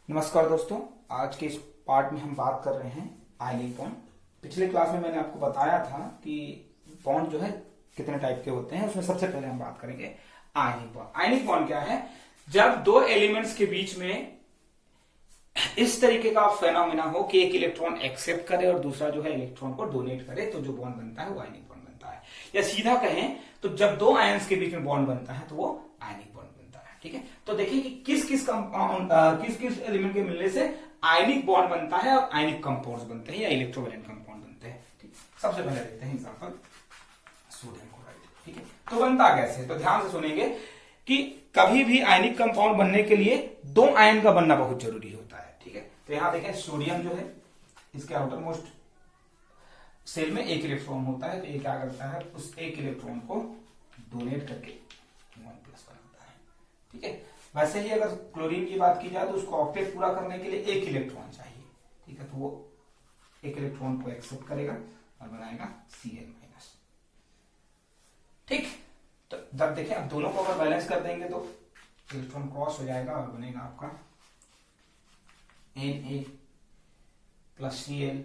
नमस्कार दोस्तों, आज के इस पार्ट में हम बात कर रहे हैं आयनिक बॉन्ड। पिछले क्लास में मैंने आपको बताया था कि बॉन्ड जो है कितने टाइप के होते हैं। उसमें सबसे पहले हम बात करेंगे आयनिक बॉन्ड। आयनिक बॉन्ड क्या है? जब दो एलिमेंट्स के बीच में इस तरीके का फेनोमेना हो कि एक इलेक्ट्रॉन एक्सेप्ट करे और दूसरा जो है इलेक्ट्रॉन को डोनेट करे, तो जो बॉन्ड बनता है वो आयनिक बॉन्ड बनता है। या सीधा कहें तो जब दो आयंस के बीच में बॉन्ड बनता है तो वो आयनिक बॉन्ड बनता है। ठीक है, तो देखिए कि किस किस कंपाउंड किस किस एलिमेंट के मिलने से आयनिक बॉन्ड बनता है और आयनिक कंपाउंड्स बनते हैं या इलेक्ट्रोवैलेंट कंपाउंड बनते हैं। ठीक, सबसे पहले देखते हैं एग्जांपल सोडियम क्लोराइड। ठीक है, तो बनता कैसे? तो ध्यान से सुनेंगे कि कभी भी आयनिक कंपाउंड बनने के लिए दो आयन का बनना बहुत जरूरी होता है। ठीक है, तो यहां देखें सोडियम जो है इसके आउटर मोस्ट सेल में एक इलेक्ट्रॉन होता है, तो ये क्या करता है, उस एक इलेक्ट्रॉन को डोनेट करके 1+ बनाता है। ठीक है, वैसे ही अगर क्लोरीन की बात की जाए तो उसको ऑक्टेट पूरा करने के लिए एक इलेक्ट्रॉन चाहिए। ठीक है, तो वो एक इलेक्ट्रॉन को एक्सेप्ट करेगा और बनाएगा Cl-। ठीक, तो जब देखें अब दोनों को अगर बैलेंस कर देंगे तो इलेक्ट्रॉन क्रॉस हो जाएगा और बनेगा आपका Na + Cl,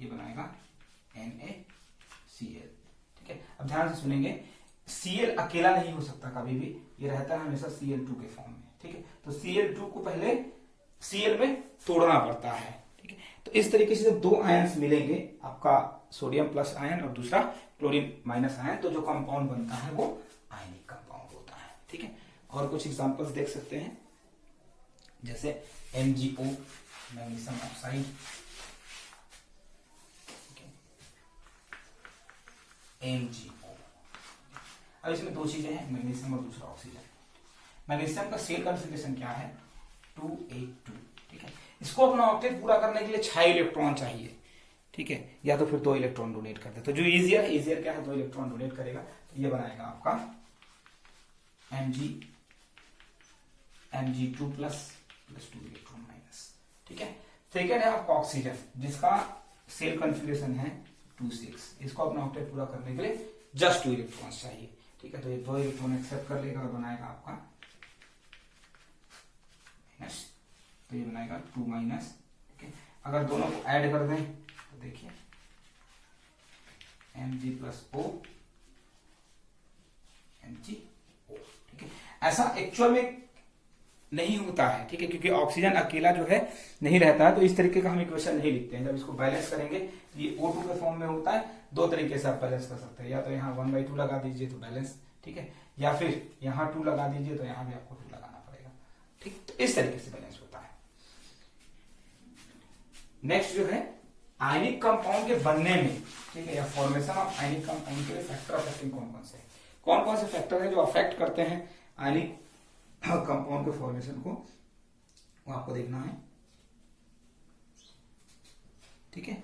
ये बनाएगा NaCl। ठीक है, अब ध्यान से सुनेंगे, Cl अकेला नहीं हो सकता कभी भी, ये रहता है हमेशा Cl2 के फॉर्म में। ठीक है, तो Cl2 को पहले Cl में तोड़ना पड़ता है। ठीक है, तो इस तरीके से जब दो आयंस मिलेंगे, आपका सोडियम प्लस आयन और दूसरा क्लोरीन माइनस आयन, तो जो कंपाउंड बनता है वो आयनिक कंपाउंड होता है। ठीक है, और कुछ एग्जांपल्स देख सकते हैं, जैसे MgO मैग्नीशियम ऑक्साइड, MgO। अब इसमें दो चीजें हैं, मैग्नीशियम और दूसरा ऑक्सीजन। मैग्नीशियम का सेल कॉन्फ़िगरेशन क्या है? 282। ठीक है, इसको अपना ऑक्टेट पूरा करने के लिए 6 इलेक्ट्रॉन चाहिए। ठीक है, या तो फिर 2 इलेक्ट्रॉन डोनेट करते, तो जो इजियर क्या है, 2 इलेक्ट्रॉन डोनेट करेगा, तो ये बनाएगा आपका Mg2 प्लस 2 इलेक्ट्रॉन माइनस। ठीक है, सेकेंड है आपका ऑक्सीजन, जिसका सेल कॉन्फ़िगरेशन है 2,6। इसको अपना ऑक्टेट पूरा करने के लिए जस्ट 2 इलेक्ट्रॉन्स चाहिए। ठीक है, तो ये 2 इलेक्ट्रॉन एक्सेप्ट कर लेगा और बनाएगा आपका माइनस, तो ये बनाएगा 2 माइनस। ठीक है, अगर दोनों को ऐड कर दें तो देखिए Mg + O MgO। ठीक है, ऐसा एक्चुअल में नहीं होता है। ठीक है, क्योंकि ऑक्सीजन अकेला जो है नहीं रहता है, तो इस तरीके का हम इक्वेशन नहीं लिखते हैं। जब इसको बैलेंस करेंगे ये O2 के फॉर्म में होता है। दो तरीके से आप बैलेंस कर सकते हैं, या तो यहाँ 1/2 लगा दीजिए तो बैलेंस, ठीक है, या फिर यहाँ 2 लगा दीजिए तो यहाँ भी आपको 2 लगाना पड़ेगा। ठीक, तो इस तरीके से बैलेंस होता है। नेक्स्ट जो है आयनिक कंपाउंड के बनने में, ठीक है, या फॉर्मेशन ऑफ आयनिक कंपाउंड के लिए फैक्टर अफेक्टिंग कौन कौन से फैक्टर है जो अफेक्ट करते हैं आयनिक कंपाउंड के फॉर्मेशन को, वो आपको देखना है। ठीक है,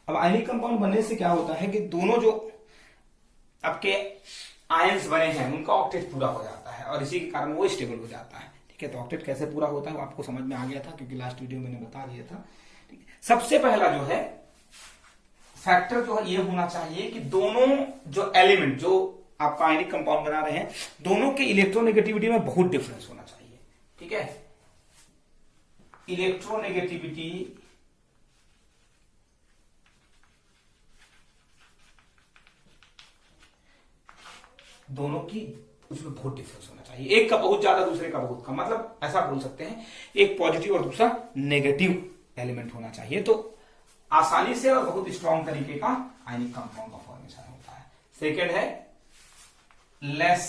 अब आयनिक कंपाउंड बनने से क्या होता है कि दोनों जो आपके आयंस बने हैं उनका ऑक्टेट पूरा हो जाता है और इसी के कारण वो स्टेबल हो जाता है। ठीक है, तो ऑक्टेट कैसे पूरा होता है वो आपको समझ में आ गया था, क्योंकि लास्ट वीडियो में मैंने बता दिया था। ठीक है, सबसे पहला जो है फैक्टर जो है ये होना चाहिए कि दोनों जो एलिमेंट जो आपका आयनिक कंपाउंड बना रहे हैं, दोनों के इलेक्ट्रोनेगेटिविटी में बहुत डिफरेंस होना चाहिए। ठीक है, इलेक्ट्रोनेगेटिविटी दोनों की उसमें बहुत डिफरेंस होना चाहिए। एक का बहुत ज्यादा, दूसरे का बहुत कम, मतलब ऐसा बोल सकते हैं एक पॉजिटिव और दूसरा नेगेटिव एलिमेंट होना चाहिए, तो आसानी से और बहुत स्ट्रॉन्ग तरीके का आयनिक कंपाउंड का फॉर्मेशन होता है। सेकेंड है लेस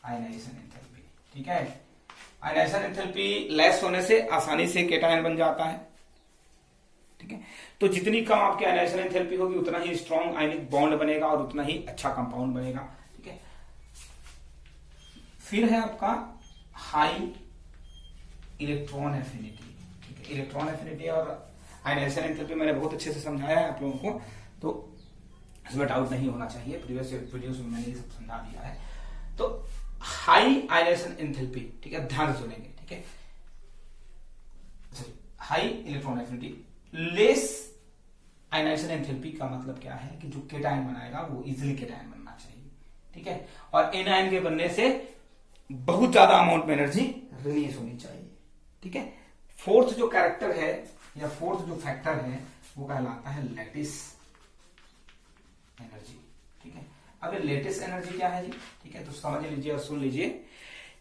आयनाइजेशन एंथैल्पी। ठीक है, आयनाइजेशन एंथैल्पी लेस होने से आसानी से केटायन बन जाता है। ठीक है, तो जितनी कम आपकी आयनाइजेशन एंथैल्पी होगी उतना ही स्ट्रॉन्ग आयनिक बॉन्ड बनेगा और उतना ही अच्छा कंपाउंड बनेगा। ठीक है, फिर है आपका हाई इलेक्ट्रॉन एफिनिटी। ठीक है, इलेक्ट्रॉन एफिनिटी और आयनाइजेशन एंथैल्पी मैंने बहुत अच्छे से समझाया है आप लोगों को, तो इसमें डाउट नहीं होना चाहिए, प्रीवियस वीडियोस में मैंने ये सब समझा दिया है। तो हाई आयनाइजेशन एंथैल्पी, ठीक है, ध्यान से सुनेंगे। ठीक है, high electron affinity, less ionization enthalpy का मतलब क्या है कि जो केटायन बनाएगा वो इजिली केटायन बनना चाहिए। ठीक है, और एनायन के बनने से बहुत ज्यादा अमाउंट में एनर्जी रिलीज होनी चाहिए। ठीक है, फोर्थ जो कैरेक्टर है या फोर्थ जो फैक्टर है वो कहलाता है लैटिस एनर्जी। ठीक है, अब लैटिस एनर्जी क्या है जी? ठीक है, तो समझ लीजिए और सुन लीजिए।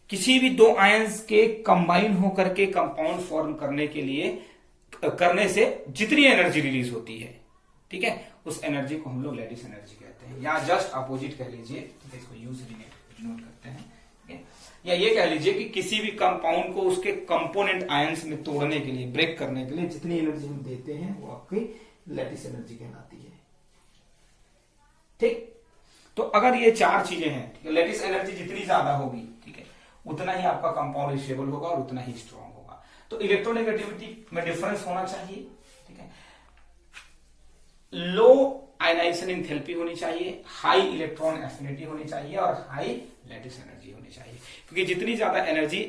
किसी भी दो आयंस के कंबाइन होकर के कंपाउंड फॉर्म करने से जितनी एनर्जी रिलीज होती है, ठीक है, उस एनर्जी को हम लोग लैटिस एनर्जी कहते हैं, या जस्ट अपोजिट कह लीजिए। ठीक है, इसको यू से डिनोट करते हैं। ठीक है, या ये कह लीजिए कि किसी भी कंपाउंड को उसके कंपोनेंट आयंस में तोड़ने के लिए, ब्रेक करने के लिए जितनी एनर्जी हम देते हैं वो आपकी लैटिस एनर्जी कहलाती है। ठीक, तो अगर ये चार चीजें हैं, ठीक है, लैटिस एनर्जी जितनी ज्यादा होगी, ठीक है, उतना ही आपका कंपाउंड स्टेबल होगा और उतना ही स्ट्रांग होगा। तो इलेक्ट्रोनेगेटिविटी में डिफरेंस होना चाहिए। ठीक है, लो आयनाइजेशन एंथैल्पी होनी चाहिए, हाई इलेक्ट्रॉन एफिनिटी होनी चाहिए और हाई लैटिस एनर्जी होनी चाहिए, क्योंकि जितनी ज्यादा एनर्जी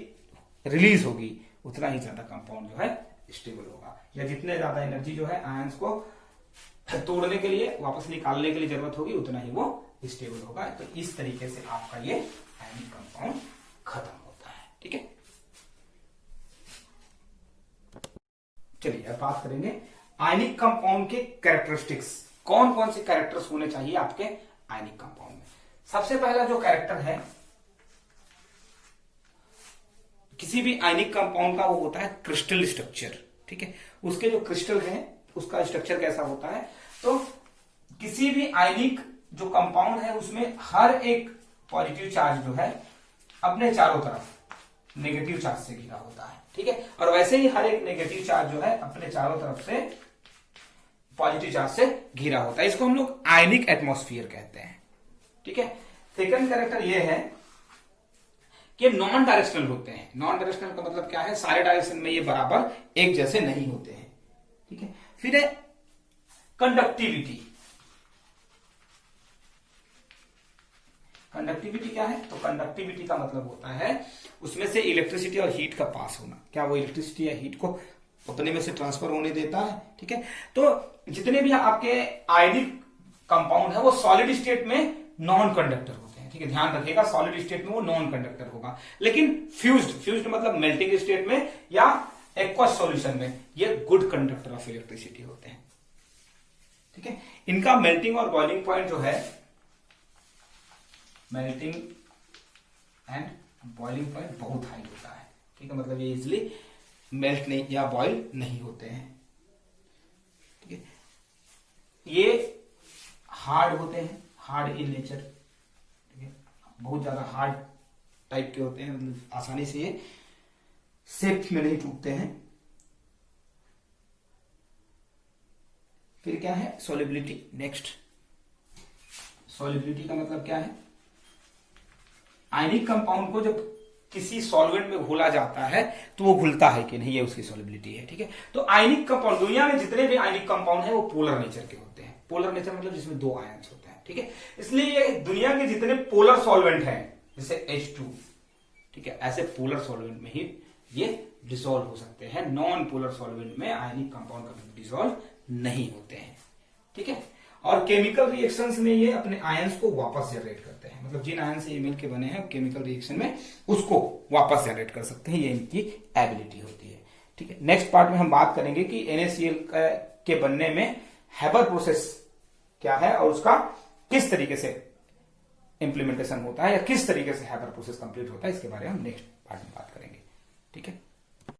रिलीज होगी उतना ही ज्यादा कंपाउंड जो है स्टेबल होगा, या जितने ज्यादा एनर्जी जो है आयंस को तोड़ने के लिए, वापस निकालने के लिए जरूरत होगी, उतना ही वो स्टेबल होगा। तो इस तरीके से आपका ये आयनिक कंपाउंड खत्म होता है। ठीक है, चलिए अब बात करेंगे आयनिक कंपाउंड के कैरेक्टरिस्टिक्स। कौन कौन से कैरेक्टर्स होने चाहिए आपके आयनिक कंपाउंड में? सबसे पहला जो कैरेक्टर है किसी भी आयनिक कंपाउंड का, वो होता है क्रिस्टल स्ट्रक्चर। ठीक है, उसके जो क्रिस्टल है उसका स्ट्रक्चर कैसा होता है? तो किसी भी आयनिक जो कंपाउंड है उसमें हर एक पॉजिटिव चार्ज जो है अपने चारों तरफ नेगेटिव चार्ज से घिरा होता है। ठीक है, और वैसे ही हर एक नेगेटिव चार्ज जो है अपने चारों तरफ से पॉजिटिव चार्ज से घिरा होता है। इसको हम लोग आयनिक एटमॉस्फेयर कहते हैं। ठीक है, सेकंड कैरेक्टर ये है कि नॉन डायरेक्शनल होते हैं। नॉन डायरेक्शनल का मतलब क्या है? सारे डायरेक्शन में ये बराबर एक जैसे नहीं होते हैं। ठीक है, फिर है कंडक्टिविटी। कंडक्टिविटी क्या है? तो कंडक्टिविटी का मतलब होता है उसमें से इलेक्ट्रिसिटी और हीट का पास होना। क्या वो इलेक्ट्रिसिटी या हीट को अपने में से ट्रांसफर होने देता है? ठीक है, तो जितने भी आपके आयनिक कंपाउंड है वो सॉलिड स्टेट में नॉन कंडक्टर होते हैं। ठीक है, ध्यान रखिएगा, सॉलिड स्टेट में वो नॉन कंडक्टर होगा, लेकिन फ्यूज्ड मतलब मेल्टिंग स्टेट में या एक्वस सॉल्यूशन में ये गुड कंडक्टर ऑफ इलेक्ट्रिसिटी होते हैं। ठीक है, इनका मेल्टिंग और बॉइलिंग पॉइंट जो है, मेल्टिंग एंड बॉइलिंग पॉइंट बहुत हाई होता है। ठीक है, मतलब ये इजिली मेल्ट नहीं या बॉइल नहीं होते हैं। ठीक है, ये हार्ड होते हैं, हार्ड इन नेचर। ठीक है, बहुत ज्यादा हार्ड टाइप के होते हैं, मतलब आसानी से ये शेप में नहीं टूटते हैं। फिर क्या है? सॉल्युबिलिटी। नेक्स्ट, सॉल्युबिलिटी का मतलब क्या है? आयनिक कंपाउंड को जब किसी सॉल्वेंट में घोला जाता है तो वो घुलता है कि नहीं, ये उसकी सॉल्युबिलिटी है। ठीक है, तो आयनिक कंपाउंड, दुनिया में जितने भी आयनिक कंपाउंड है वो पोलर नेचर के होते हैं। पोलर नेचर मतलब जिसमें दो आयंस होते हैं। ठीक है, इसलिए ये दुनिया के जितने पोलर सॉल्वेंट हैं जैसे H2, ठीक है, ऐसे पोलर सॉल्वेंट में ही ये डिसॉल्व हो सकते हैं। नॉन पोलर सॉल्वेंट में आयनिक कंपाउंड कभी डिसॉल्व नहीं होते हैं। ठीक है, और केमिकल रिएक्शंस में ये अपने आयंस को वापस जनरेट करते हैं, मतलब जिन आयन से ये मिलके बने हैं केमिकल रिएक्शन में उसको वापस जनरेट कर सकते हैं, ये इनकी एबिलिटी होती है। ठीक है, नेक्स्ट पार्ट में हम बात करेंगे कि NaCl के बनने में हैबर प्रोसेस क्या है और उसका किस तरीके से इंप्लीमेंटेशन होता है या किस तरीके से हैबर प्रोसेस कंप्लीट होता है, इसके बारे में हम नेक्स्ट पार्ट में बात करेंगे। ठीक है।